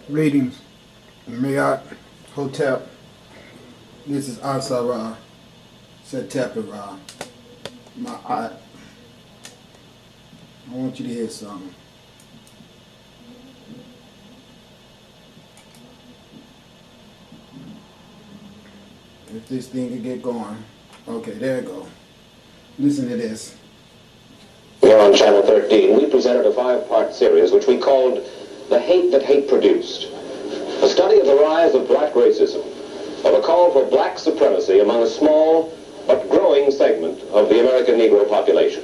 Greetings, Mayat Hotep. This is Asara Setepera. I want you to hear something. If this thing could get going. Okay, there it go. Listen to this. Here on Channel 13, we presented a 5-part series which we called The Hate That Hate Produced. A study of the rise of black racism, of a call for black supremacy among a small but growing segment of the American Negro population.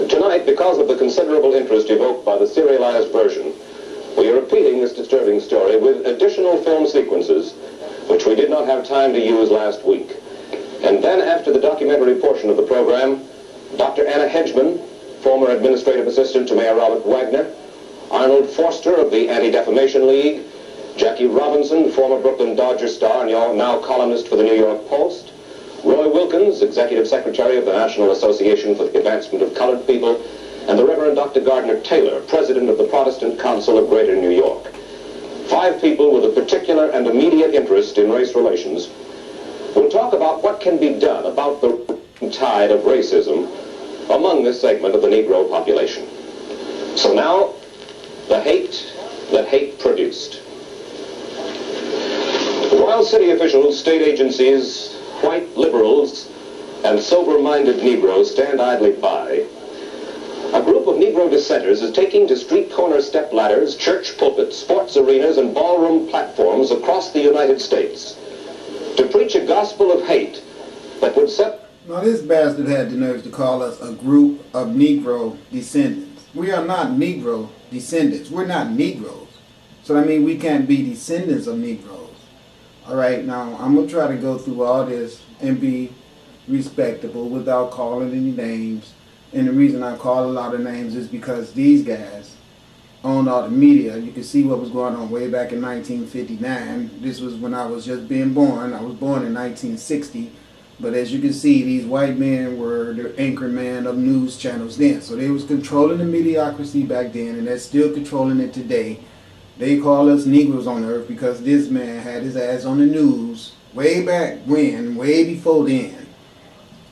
Tonight, because of the considerable interest evoked by the serialized version, we are repeating this disturbing story with additional film sequences which we did not have time to use last week. And then, after the documentary portion of the program, Dr. Anna Hedgeman, former administrative assistant to Mayor Robert Wagner, Arnold Forster of the Anti-Defamation League, Jackie Robinson, former Brooklyn Dodger star and now columnist for the New York Post, Roy Wilkins, executive secretary of the National Association for the Advancement of Colored People, and the Reverend Dr. Gardner Taylor, president of the Protestant Council of Greater New York. 5 people with a particular and immediate interest in race relations will talk about what can be done about the tide of racism among this segment of the Negro population. So now, the hate that hate produced. While city officials, state agencies, white liberals, and sober-minded Negroes stand idly by, a group of Negro dissenters is taking to street corner step ladders, church pulpits, sports arenas, and ballroom platforms across the United States to preach a gospel of hate that would set... Now this bastard had the nerve to call us a group of Negro descendants. We are not Negro descendants. We're not Negroes. So that means we can't be descendants of Negroes. Alright, now I'm going to try to go through all this and be respectable without calling any names. And the reason I call a lot of names is because these guys own all the media. You can see what was going on way back in 1959. This was when I was just being born. I was born in 1960. But as you can see, these white men were the anchorman of news channels then. So they was controlling the mediocrity back then, and they're still controlling it today. They call us Negroes on earth because this man had his ass on the news way back when, way before then,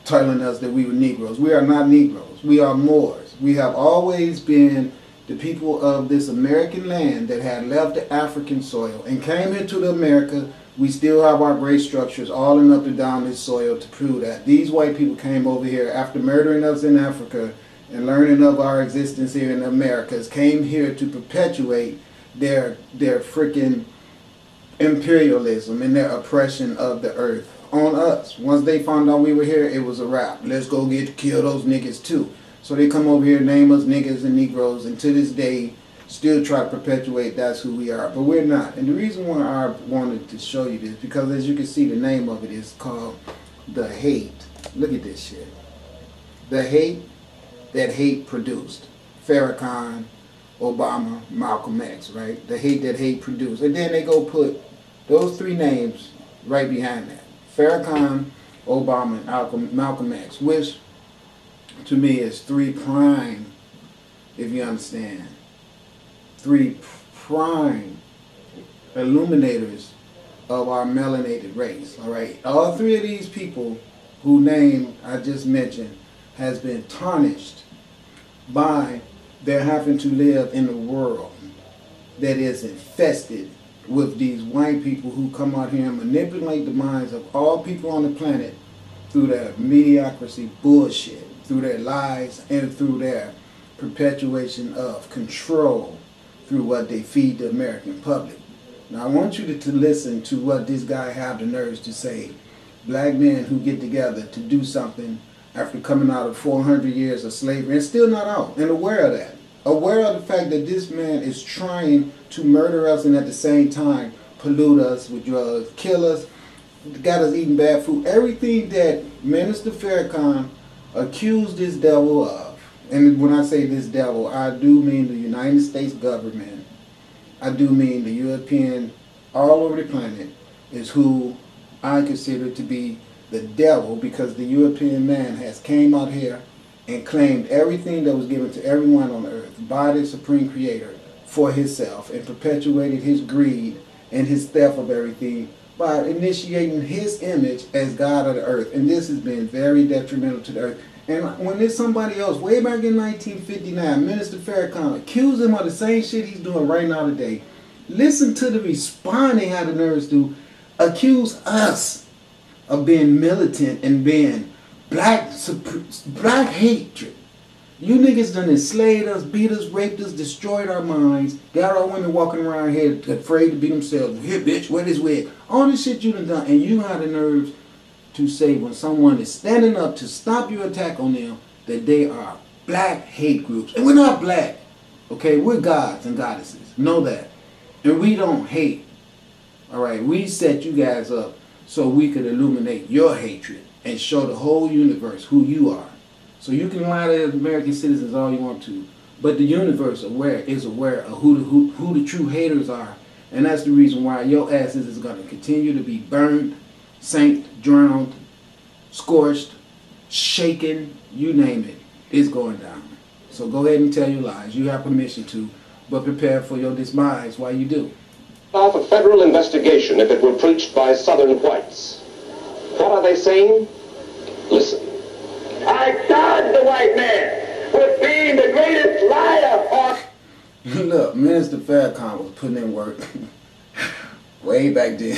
telling us that we were Negroes. We are not Negroes. We are Moors. We have always been the people of this American land that had left the African soil and came into the America. We still have our race structures all and up and down this soil to prove that. These white people came over here after murdering us in Africa and learning of our existence here in the Americas, came here to perpetuate their freaking imperialism and their oppression of the earth on us. Once they found out we were here, it was a wrap. Let's go kill those niggas too. So they come over here, name us niggas and Negroes, and to this day still try to perpetuate that's who we are, but we're not. And the reason why I wanted to show you this, because as you can see, the name of it is called The Hate. Look at this shit. The Hate That Hate Produced. Farrakhan, Obama, Malcolm X, right? The Hate That Hate Produced. And then they go put those 3 names right behind that. Farrakhan, Obama, and Malcolm X, which to me is 3 prime, if you understand. 3 prime illuminators of our melanated race. Alright, all 3 of these people whose name I just mentioned has been tarnished by their having to live in a world that is infested with these white people who come out here and manipulate the minds of all people on the planet through their mediocrity bullshit, through their lies, and through their perpetuation of control through what they feed the American public. Now I want you to listen to what this guy have the nerves to say. Black men who get together to do something after coming out of 400 years of slavery and still not out, and aware of that. Aware of the fact that this man is trying to murder us and at the same time pollute us with drugs, kill us, got us eating bad food. Everything that Minister Farrakhan accused this devil of. And when I say this devil, I do mean the United States government. I do mean the European, all over the planet, is who I consider to be the devil, because the European man has came out here and claimed everything that was given to everyone on earth by the Supreme Creator for himself and perpetuated his greed and his theft of everything by initiating his image as God of the earth. And this has been very detrimental to the earth. And when there's somebody else, way back in 1959, Minister Farrakhan accused him of the same shit he's doing right now today. Listen to the responding how the nerds do. Accuse us of being militant and being black hatred. You niggas done enslaved us, beat us, raped us, destroyed our minds, got our women walking around here afraid to be themselves. Here, bitch, wear this wig. All this shit you done, and you have the nerves to say when someone is standing up to stop your attack on them that they are black hate groups. And we're not black. Okay, we're gods and goddesses. Know that. And we don't hate. Alright, we set you guys up so we could illuminate your hatred and show the whole universe who you are. So you can lie to American citizens all you want to, but the universe is aware of who the true haters are. And that's the reason why your asses is going to continue to be burned, sank, drowned, scorched, shaken, you name it. It's going down. So go ahead and tell your lies. You have permission to, but prepare for your demise while you do. Off a federal investigation if it were preached by Southern whites. What are they saying? Listen. I charge the white man with being the greatest liar on... Look, Minister Farrakhan was putting in work way back then.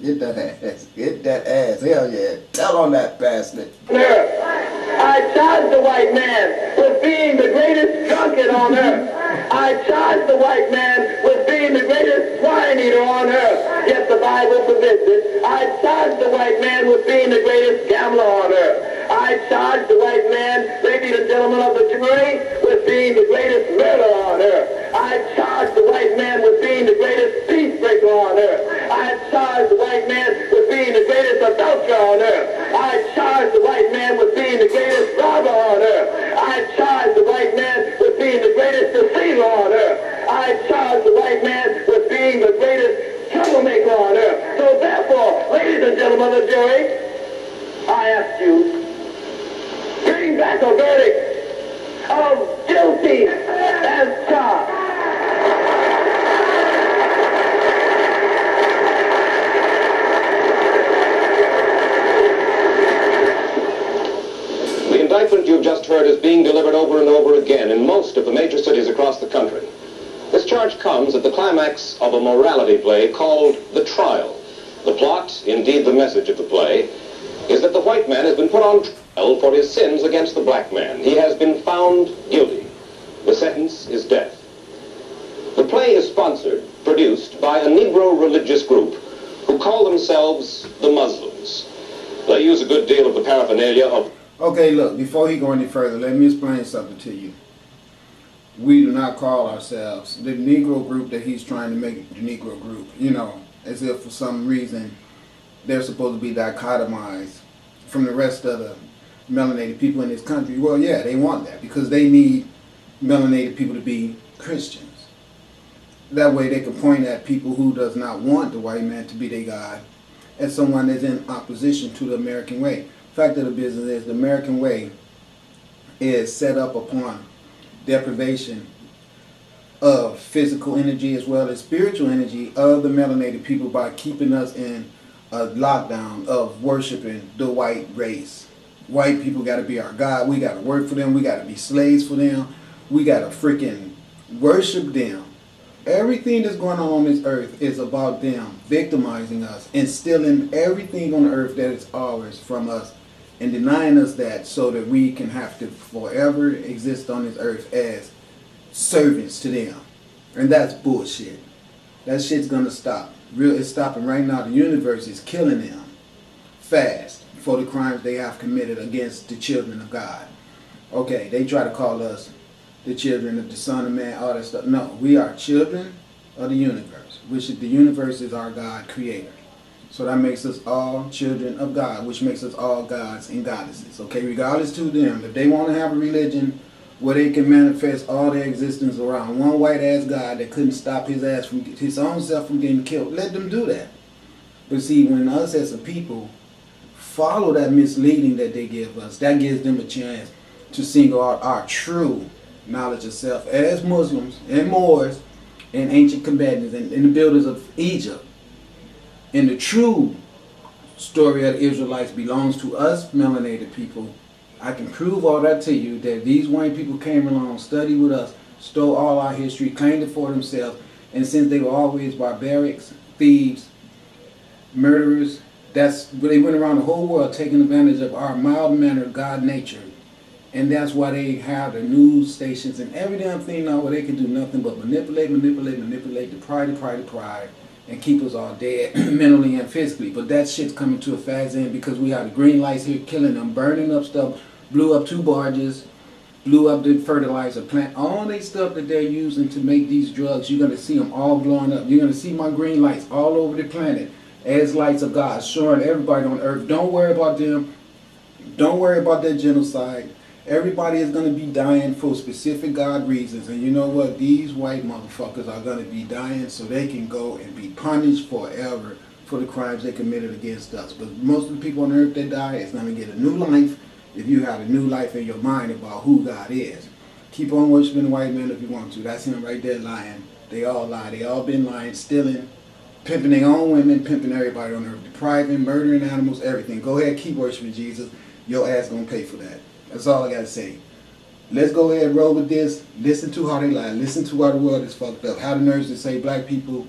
Get that ass. Get that ass. Hell yeah. Tell on that bastard. I charge the white man with being the greatest drunkard on earth. I charge the white man with being the greatest swine eater on earth. Yet the Bible forbids it. I charge the white man with being the greatest gambler on earth. I charge the white man, maybe the gentleman of the jury, with being the greatest murderer on earth. I charge the white man with being the greatest peacebreaker on earth. I charge the white man with being the greatest adulterer on earth. I charge the white man with being the greatest robber on earth. I charge the white man with being the greatest deceiver on earth. I charge the white man with being the greatest troublemaker on earth. So therefore, ladies and gentlemen of the jury, I ask you, bring back a verdict of guilty as charged. The indictment you've just heard is being delivered over and over again in most of the major cities across the country. This charge comes at the climax of a morality play called The Trial. The plot, indeed the message of the play, is that the white man has been put on trial for his sins against the black man. He has been found guilty. The sentence is death. The play is sponsored, produced by a Negro religious group who call themselves the Muslims. They use a good deal of the paraphernalia of... Okay, look, before he go any further, let me explain something to you. We do not call ourselves the Negro group that he's trying to make the Negro group, you know, as if for some reason they're supposed to be dichotomized from the rest of the melanated people in this country. Well, yeah, they want that because they need melanated people to be Christians. That way they can point at people who does not want the white man to be their God as someone that's in opposition to the American way. Fact of the business is the American way is set up upon deprivation of physical energy as well as spiritual energy of the melanated people by keeping us in a lockdown of worshiping the white race. White people got to be our God. We got to work for them. We got to be slaves for them. We got to freaking worship them. Everything that's going on this earth is about them victimizing us and stealing everything on the earth that is ours from us and denying us that so that we can have to forever exist on this earth as servants to them. And that's bullshit. That shit's gonna stop. It's stopping right now. The universe is killing them fast for the crimes they have committed against the children of God. Okay, they try to call us the children of the Son of Man, all that stuff. No, we are children of the universe, which is the universe is our God creator. So that makes us all children of God, which makes us all gods and goddesses. Okay, regardless to them, if they want to have a religion where they can manifest all their existence around one white ass God that couldn't stop his ass from his own self from getting killed, let them do that. But see, when us as a people follow that misleading that they give us, that gives them a chance to single out our true knowledge of self as Muslims and Moors and ancient combatants and the builders of Egypt. And the true story of the Israelites belongs to us melanated people. I can prove all that to you, that these white people came along, studied with us, stole all our history, claimed it for themselves, and since they were always barbarics, thieves, murderers, they went around the whole world taking advantage of our mild-mannered God nature. And that's why they have the news stations and every damn thing now where they can do nothing but manipulate, deprive, and keep us all dead mentally and physically. But that shit's coming to a fast end because we have the green lights here killing them, burning up stuff, blew up 2 barges, blew up the fertilizer plant, all the stuff that they're using to make these drugs. You're going to see them all blowing up. You're going to see my green lights all over the planet as lights of God, showing everybody on earth, don't worry about them, don't worry about their genocide. Everybody is going to be dying for specific God reasons. And you know what? These white motherfuckers are going to be dying so they can go and be punished forever for the crimes they committed against us. But most of the people on earth that die is going to get a new life if you have a new life in your mind about who God is. Keep on worshiping the white man if you want to. That's him right there lying. They all lie. They all been lying, stealing, pimping their own women, pimping everybody on earth, depriving, murdering animals, everything. Go ahead, keep worshiping Jesus. Your ass going to pay for that. That's all I got to say. Let's go ahead and roll with this. Listen to how they lie. Listen to how the world is fucked up. How the nerves to say black people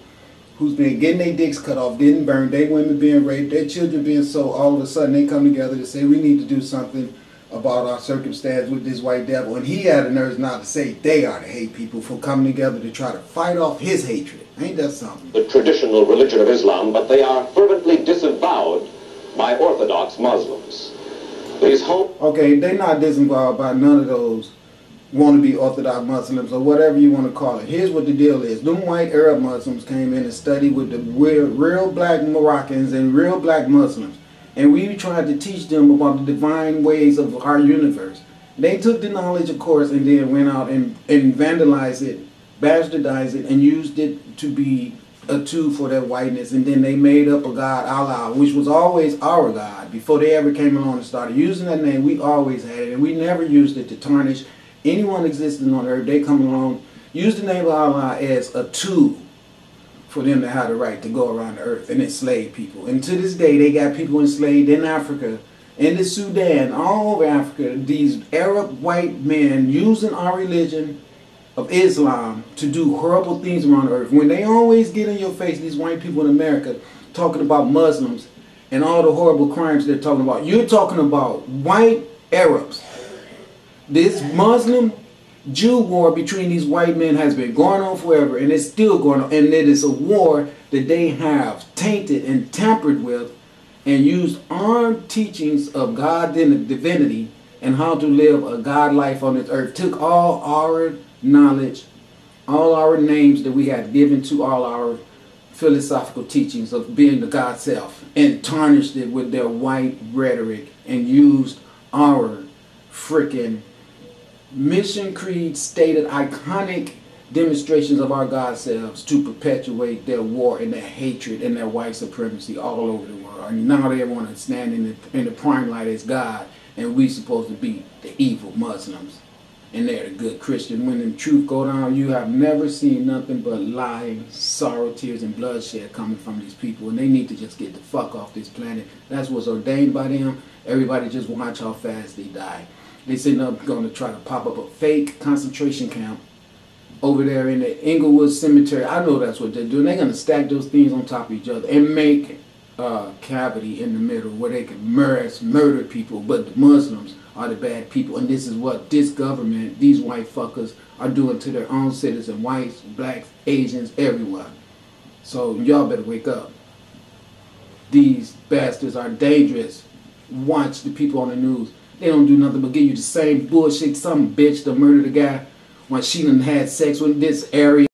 who's been getting their dicks cut off, getting burned, their women being raped, their children being sold, all of a sudden they come together to say we need to do something about our circumstance with this white devil. And he had the nerves not to say they are the hate people for coming together to try to fight off his hatred. Ain't that something? The traditional religion of Islam, but they are fervently disavowed by Orthodox Muslims. Okay, they're not disavowed by none of those wannabe Orthodox Muslims or whatever you want to call it. Here's what the deal is. Them white Arab Muslims came in and studied with the real black Moroccans and real black Muslims. And we tried to teach them about the divine ways of our universe. They took the knowledge, of course, and then went out and vandalized it, bastardized it, and used it to be a tool for their whiteness. And then they made up a God, Allah, which was always our God. Before they ever came along and started using that name, we always had it. And we never used it to tarnish anyone existing on earth. They come along, use the name of Allah as a tool for them to have the right to go around the earth and enslave people. And to this day, they got people enslaved in Africa, in the Sudan, all over Africa. These Arab white men using our religion of Islam to do horrible things around the earth. When they always get in your face, these white people in America, talking about Muslims and all the horrible crimes they're talking about. You're talking about white Arabs. This Muslim-Jew war between these white men has been going on forever, and it's still going on. And it is a war that they have tainted and tampered with and used our teachings of God and divinity and how to live a God life on this earth. Took all our knowledge, all our names that we had given to all our philosophical teachings of being the God self, and tarnished it with their white rhetoric and used our freaking mission creed stated iconic demonstrations of our God selves to perpetuate their war and their hatred and their white supremacy all over the world. And now they want to stand in the prime light as God, and we supposed to be the evil Muslims and they're the good Christian. When the truth go down, you have never seen nothing but lying, sorrow, tears, and bloodshed coming from these people, and they need to just get the fuck off this planet. That's what's ordained by them. Everybody just watch how fast they die. They sitting up going to try to pop up a fake concentration camp over there in the Inglewood Cemetery. I know that's what they're doing. They're going to stack those things on top of each other and make a cavity in the middle where they can murder people. But the Muslims are the bad people, and this is what this government, these white fuckers, are doing to their own citizens, whites, blacks, Asians, everyone. So y'all better wake up. These bastards are dangerous. Watch the people on the news. They don't do nothing but give you the same bullshit. Some bitch that murdered a guy when she done had sex with this area.